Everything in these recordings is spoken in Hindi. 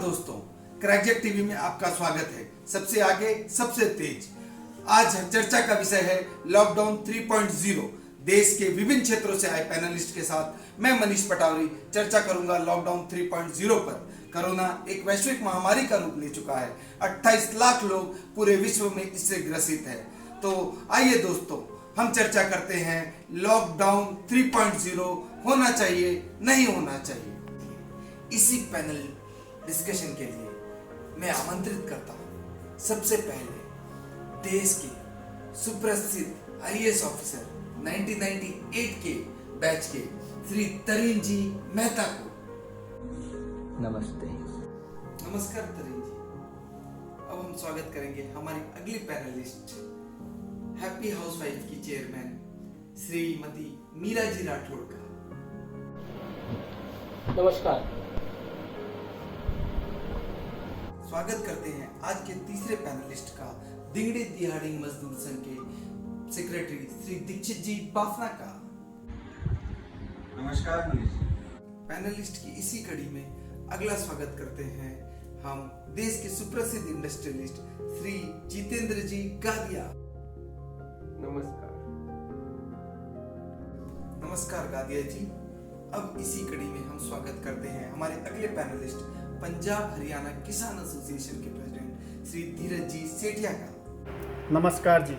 दोस्तों, क्रैकजेट टीवी में आपका स्वागत है। सबसे आगे सबसे तेज। आज चर्चा का विषय है लॉकडाउन 3.0। देश के विभिन्न क्षेत्रों से आए पैनलिस्ट के साथ मैं मनीष पटावरी चर्चा करूंगा लॉकडाउन 3.0 पर। कोरोना एक वैश्विक महामारी का रूप ले चुका है। 28 लाख लोग पूरे विश्व में इससे ग्रसित है। तो आइए दोस्तों, हम चर्चा करते हैं लॉकडाउन 3.0 होना चाहिए, नहीं होना चाहिए। इसी पैनल डिस्कशन के लिए मैं आमंत्रित करता हूं सबसे पहले देश के सुप्रसिद्ध आईएएस ऑफिसर 1998 के बैच के श्री तरीन जी मेहता को। नमस्ते। नमस्कार तरीन जी। अब हम स्वागत करेंगे हमारी अगली पैनलिस्ट, हैप्पी हाउसवाइफ की चेयरमैन श्रीमती मीरा जी राठौड़ का। नमस्कार। स्वागत करते हैं आज के तीसरे पैनलिस्ट का, दिगड़ी दिहाड़ी मजदूर संघ के सेक्रेटरी श्री दीक्षित जी बाफना का। नमस्कार मनीष। पैनलिस्ट की इसी कड़ी में अगला स्वागत करते हैं हम देश के सुप्रसिद्ध इंडस्ट्रियलिस्ट श्री जितेंद्र जी गादिया। नमस्कार। नमस्कार गादिया जी। अब इसी कड़ी में हम स्वागत करते हैं हमारे अगले पैनलिस्ट, पंजाब हरियाणा किसान एसोसिएशन के प्रेसिडेंट श्री धीरज जी सेठिया का। नमस्कार जी।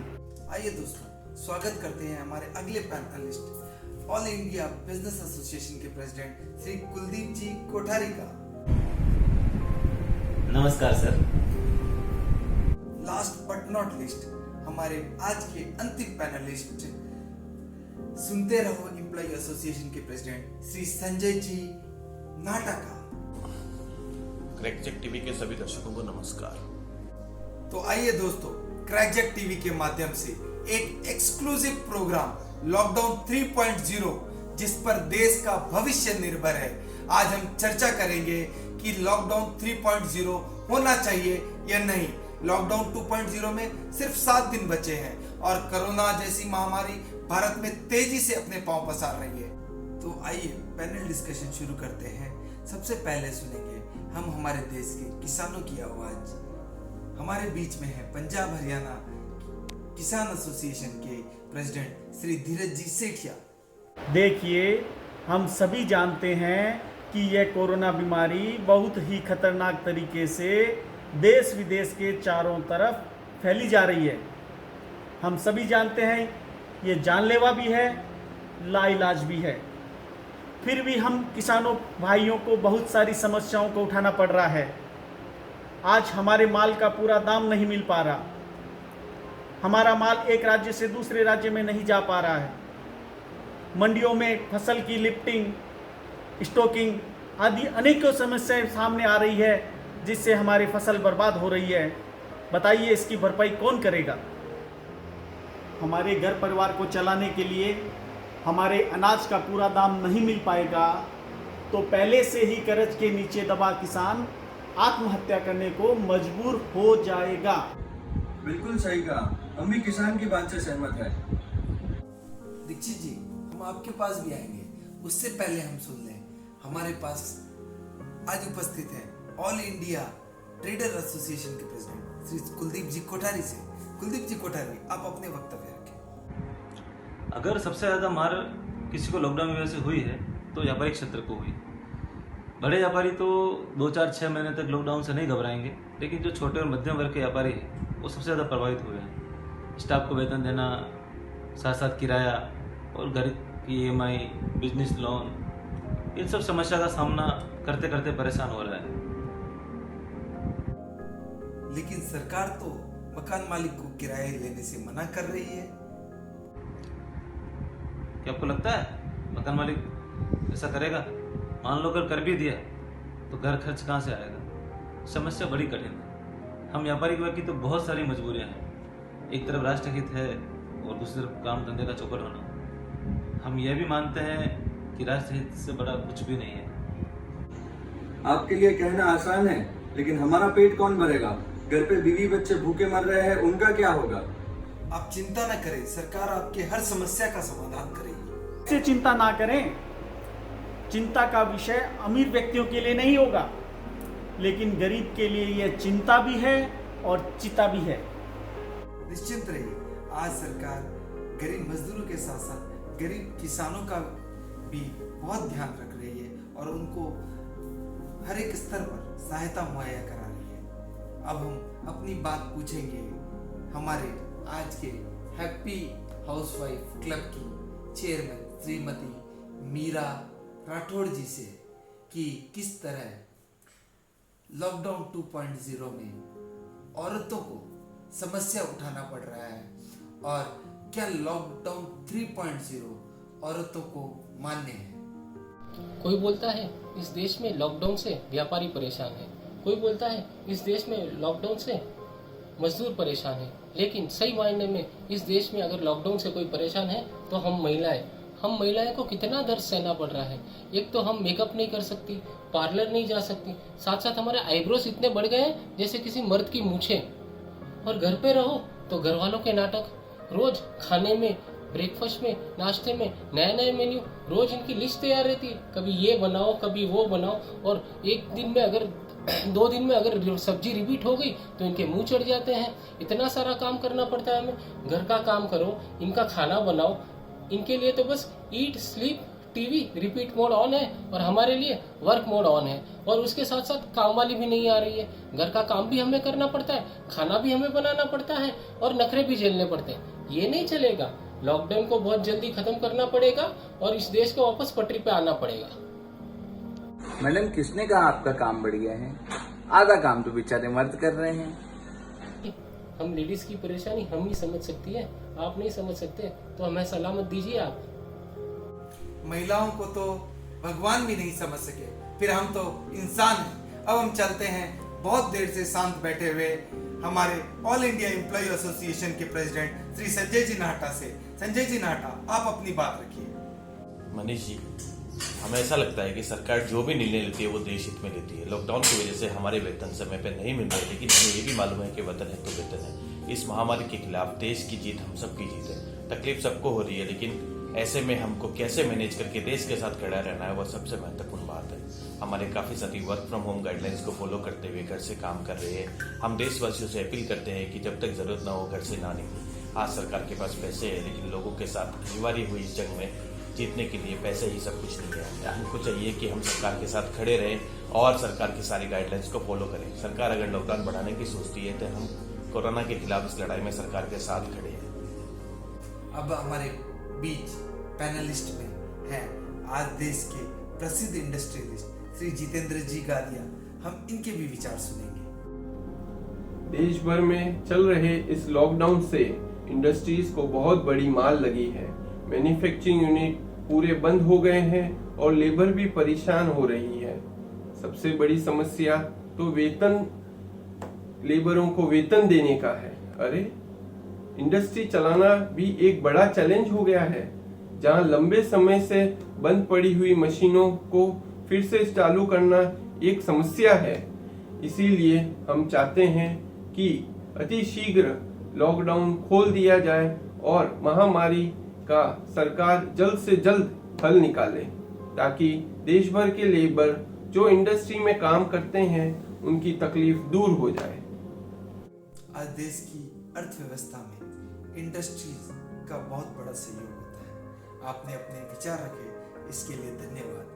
आइए दोस्तों, स्वागत करते हैं हमारे अगले panelist, all India business association के प्रेसिडेंट श्री कुलदीप जी कोठारी का। नमस्कार sir. Last but not list, हमारे आज के अंतिम पैनलिस्ट, सुनते रहो एम्प्लॉय एसोसिएशन के प्रेसिडेंट श्री संजय जी नाटा का। क्रैकजेट टीवी के सभी दर्शकों को नमस्कार। तो आइए दोस्तों, क्रैकजेट टीवी के माध्यम से एक एक्सक्लूसिव प्रोग्राम लॉकडाउन 3.0 जिस पर देश का भविष्य निर्भर है, आज हम चर्चा करेंगे कि लॉकडाउन 3.0 होना चाहिए या नहीं। लॉकडाउन 2.0 में सिर्फ 7 दिन बचे हैं और कोरोना जैसी महामारी भारत में तेजी से अपने पांव पसार रही है। तो आइए पैनल डिस्कशन शुरू करते हैं। सबसे पहले सुनेंगे हम हमारे देश के किसानों की आवाज। हमारे बीच में है पंजाब हरियाणा किसान एसोसिएशन के प्रेसिडेंट श्री धीरज जी सेठिया। देखिए, हम सभी जानते हैं कि यह कोरोना बीमारी बहुत ही खतरनाक तरीके से देश विदेश के चारों तरफ फैली जा रही है। हम सभी जानते हैं ये जानलेवा भी है, लाइलाज भी है। फिर भी हम किसानों भाइयों को बहुत सारी समस्याओं को उठाना पड़ रहा है। आज हमारे माल का पूरा दाम नहीं मिल पा रहा, हमारा माल एक राज्य से दूसरे राज्य में नहीं जा पा रहा है। मंडियों में फसल की लिफ्टिंग, स्टॉकिंग आदि अनेकों समस्याएं सामने आ रही है, जिससे हमारी फसल बर्बाद हो रही है। बताइए, इसकी भरपाई कौन करेगा? हमारे घर परिवार को चलाने के लिए हमारे अनाज का पूरा दाम नहीं मिल पाएगा, तो पहले से ही कर्ज के नीचे दबा किसान आत्महत्या करने को मजबूर हो जाएगा। बिल्कुल सही कहा, हम भी किसान की बात से सहमत हैं। दीक्षित जी, हम आपके पास भी आएंगे, उससे पहले हम सुन लें हमारे पास आज उपस्थित है ऑल इंडिया ट्रेडर एसोसिएशन के प्रेसिडेंट श्री कुलदीप जी कोठारी से। कुलदीप जी कोठारी, आप अपने वक्तव्य रखें। अगर सबसे ज़्यादा मार किसी को लॉकडाउन की वजह से हुई है तो व्यापारिक क्षेत्र को हुई। बड़े व्यापारी तो 2-4-6 महीने तक लॉकडाउन से नहीं घबराएंगे, लेकिन जो छोटे और मध्यम वर्ग के व्यापारी हैं वो सबसे ज़्यादा प्रभावित हुए हैं। स्टाफ को वेतन देना, साथ साथ किराया और घर की EMI, बिजनेस लोन, इन सब समस्या का सामना करते करते परेशान हो रहा है। लेकिन सरकार तो मकान मालिक को किराए लेने से मना कर रही है। क्या आपको लगता है मकान मालिक ऐसा करेगा? मान लो अगर कर भी दिया तो घर खर्च कहाँ से आएगा? समस्या बड़ी कठिन है। हम व्यापारिक वर्ग की तो बहुत सारी मजबूरियां हैं। एक तरफ राष्ट्रहित है और दूसरी तरफ काम धंधे का चौपट होना। हम यह भी मानते हैं कि राष्ट्रहित से बड़ा कुछ भी नहीं है। आपके लिए कहना आसान है, लेकिन हमारा पेट कौन भरेगा? घर पे बीवी बच्चे भूखे मर रहे हैं, उनका क्या होगा? आप चिंता न करें, सरकार आपके हर समस्या का समाधान करेगी। से चिंता ना करें। चिंता का विषय अमीर व्यक्तियों के लिए नहीं होगा, लेकिन गरीब के लिए यह चिंता भी है और चिता भी है। निश्चिंत रहिए, आज सरकार गरीब मजदूरों के साथ साथ गरीब किसानों का भी बहुत ध्यान रख रही है और उनको हर एक स्तर पर सहायता मुहैया करा रही है। अब हम अपनी बात पूछेंगे हमारे आज के हैप्पी हाउसवाइफ क्लब की चेयरमैन श्रीमती मीरा राठौड़ जी से कि किस तरह लॉकडाउन 2.0 में औरतों को समस्या उठाना पड़ रहा है और क्या लॉकडाउन 3.0 औरतों को मान्य है। कोई बोलता है इस देश में लॉकडाउन से व्यापारी परेशान है, कोई बोलता है इस देश में लॉकडाउन से मजदूर परेशान है, लेकिन सही मायने में इस देश में अगर लॉकडाउन से कोई परेशान है तो हम महिलाएं को कितना दर्द सहना पड़ रहा है। एक तो हम मेकअप नहीं कर सकती, पार्लर नहीं जा सकती, साथ साथ हमारे आईब्रोज इतने बढ़ गए हैं जैसे किसी मर्द की मूंछें। और घर पे रहो तो घर वालों के नाटक, रोज खाने में, ब्रेकफास्ट में, नाश्ते में नया नया मेन्यू, रोज इनकी लिस्ट तैयार रहती है, कभी ये बनाओ कभी वो बनाओ। और एक दिन में अगर 2 दिन में अगर सब्जी रिपीट हो गई तो इनके मुंह चढ़ जाते हैं। इतना सारा काम करना पड़ता है हमें। घर का काम करो, इनका खाना बनाओ, इनके लिए तो बस eat sleep TV repeat mode on है और हमारे लिए वर्क मोड ऑन है। और उसके साथ साथ काम वाली भी नहीं आ रही है, घर का काम भी हमें करना पड़ता है, खाना भी हमें बनाना पड़ता है और नखरे भी झेलने पड़ते हैं। ये नहीं चलेगा। लॉकडाउन को बहुत जल्दी खत्म करना पड़ेगा और इस देश को वापस पटरी पे आना पड़ेगा। मैडम, किसने कहा आपका काम बढ़ गया है? आधा काम तो बेचारे मर्द कर रहे हैं। हम लेडीज की परेशानी हम ही समझ सकती है, आप नहीं समझ सकते तो हमें सलामत दीजिए आप। महिलाओं को तो भगवान भी नहीं समझ सके, फिर हम तो इंसान हैं। अब हम चलते हैं बहुत देर से शांत बैठे हुए हमारे ऑल इंडिया एम्प्लॉय एसोसिएशन के प्रेसिडेंट श्री संजय जी नाहटा से। संजय जी नाहटा, आप अपनी बात रखिए। मनीष जी, हमें ऐसा लगता है कि सरकार जो भी निर्णय लेती है वो देश हित में लेती है। लॉकडाउन की वजह से हमारे वेतन समय पे नहीं मिल रहे, लेकिन हमें ये भी मालूम है कि वतन है तो वेतन है। इस महामारी के खिलाफ देश की जीत हम सबकी जीत है। तकलीफ सबको हो रही है, लेकिन ऐसे में हमको कैसे मैनेज करके देश के साथ खड़ा रहना है, वह सबसे महत्वपूर्ण बात है। हमारे काफी साथी वर्क फ्रॉम होम गाइडलाइंस को फॉलो करते हुए घर से काम कर रहे हैं। हम देशवासियों से अपील करते हैं कि जब तक जरूरत ना हो घर से ना निकले। आज सरकार के पास पैसे है, लेकिन लोगों के साथ अनिवार्य हुई इस जंग में जीतने के लिए पैसे ही सब कुछ नहीं है। हमको चाहिए कि हम सरकार के साथ खड़े रहें और सरकार की सारी गाइडलाइंस को फॉलो करें। सरकार अगर लॉकडाउन बढ़ाने की सोचती है तो हम कोरोना के खिलाफ इस लड़ाई में सरकार के साथ खड़े हैं। अब हमारे बीच पैनलिस्ट में हैं आज देश के प्रसिद्ध इंडस्ट्रियलिस्ट श्री जितेंद्र जी गादिया। हम इनके भी विचार सुनेंगे। देश भर में चल रहे इस लॉकडाउन से इंडस्ट्रीज को बहुत बड़ी मार लगी है। मैन्युफैक्चरिंग यूनिट पूरे बंद हो गए हैं और लेबर भी परेशान हो रही है। सबसे बड़ी समस्या तो लेबरों को वेतन देने का है। अरे, इंडस्ट्री चलाना भी एक बड़ा चैलेंज हो गया है, जहां लंबे समय से बंद पड़ी हुई मशीनों को फिर से चालू करना एक समस्या है। इसीलिए हम चाहते हैं कि अति शीघ्र लॉकडाउन खोल दिया जाए और महामारी का सरकार जल्द से जल्द हल निकाले, ताकि देश भर के लेबर जो इंडस्ट्री में काम करते हैं उनकी तकलीफ दूर हो जाए। आज देश की अर्थव्यवस्था में इंडस्ट्रीज का बहुत बड़ा सहयोग होता है। आपने अपने विचार रखे, इसके लिए धन्यवाद।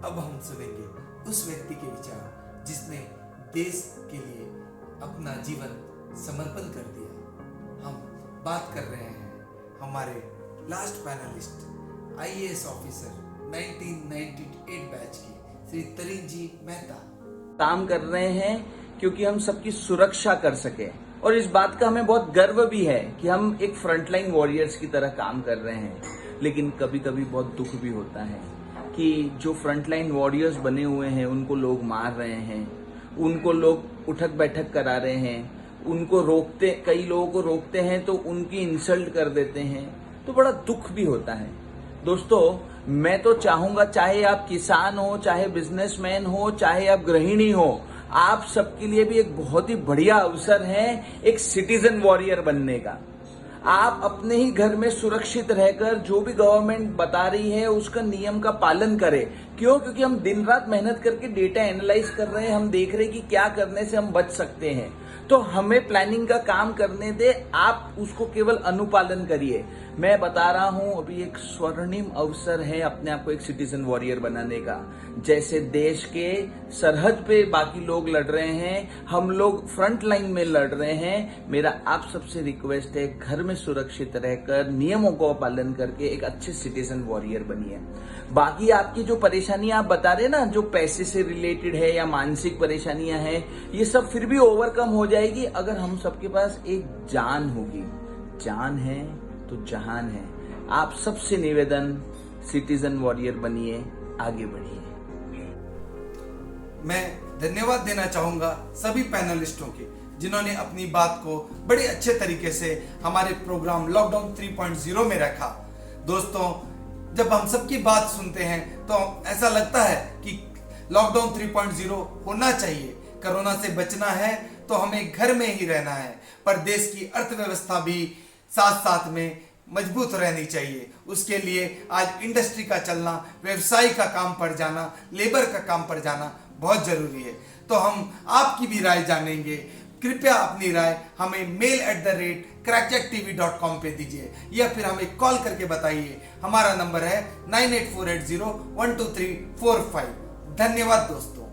अब हम सुनेंगे उस व्यक्ति के विचार जिसने देश के लिए अपना जीवन समर्पण कर दिया। हम बात कर रहे हैं हमारे last panelist IAS officer 1998 batch के श्री तरीन जी मेहता। काम कर रहे हैं क्योंकि हम सबकी सुरक्षा कर सके, और इस बात का हमें बहुत गर्व भी है कि हम एक फ्रंटलाइन वॉरियर्स की तरह काम कर रहे हैं। लेकिन कभी कभी बहुत दुख भी होता है कि जो फ्रंटलाइन वॉरियर्स बने हुए हैं उनको लोग मार रहे हैं, उनको लोग उठक बैठक करा रहे हैं, उनको रोकते, कई लोगों को रोकते हैं तो उनकी इंसल्ट कर देते हैं, तो बड़ा दुख भी होता है। दोस्तों, मैं तो चाहूंगा चाहे आप किसान हो, चाहे बिजनेसमैन हो, चाहे आप गृहिणी हो, आप सबके लिए भी एक बहुत ही बढ़िया अवसर है एक सिटीजन वॉरियर बनने का। आप अपने ही घर में सुरक्षित रहकर जो भी गवर्नमेंट बता रही है उसका नियम का पालन करें। क्यों? क्योंकि हम दिन रात मेहनत करके डेटा एनालाइज कर रहे हैं, हम देख रहे हैं कि क्या करने से हम बच सकते हैं। तो हमें प्लानिंग का काम करने दे, आप उसको केवल अनुपालन करिए। मैं बता रहा हूं, अभी एक स्वर्णिम अवसर है अपने आप को एक सिटीजन वॉरियर बनाने का। जैसे देश के सरहद पे बाकी लोग लड़ रहे हैं, हम लोग फ्रंट लाइन में लड़ रहे हैं। मेरा आप सबसे रिक्वेस्ट है, घर में सुरक्षित रहकर नियमों का पालन करके एक अच्छे सिटीजन वॉरियर बनिए। बाकी आपकी जो परेशानियां आप बता रहे ना, जो पैसे से रिलेटेड है या मानसिक परेशानियां हैं, ये सब फिर भी ओवरकम हो जाएगी अगर हम सबके पास एक जान होगी। जान है तो जहान है। आप सबसे निवेदन, सिटीजन वॉरियर बनिए, आगे बढ़िए। मैं धन्यवाद देना चाहूंगा सभी पैनलिस्टों के, जिन्होंने अपनी बात को बड़े अच्छे तरीके से हमारे प्रोग्राम लॉकडाउन 3.0 में रखा। दोस्तों, जब हम सबकी बात सुनते हैं तो ऐसा लगता है कि लॉकडाउन 3.0 होना चाहिए। कोरोना से बचना है तो हमें घर में ही रहना है, पर देश की अर्थव्यवस्था भी साथ साथ में मजबूत रहनी चाहिए। उसके लिए आज इंडस्ट्री का चलना, व्यवसाय का काम पर जाना, लेबर का काम पर जाना बहुत जरूरी है। तो हम आपकी भी राय जानेंगे। कृपया अपनी राय हमें mail@crackjacktv.com पे दीजिए या फिर हमें कॉल करके बताइए। हमारा नंबर है 9848012345। धन्यवाद दोस्तों।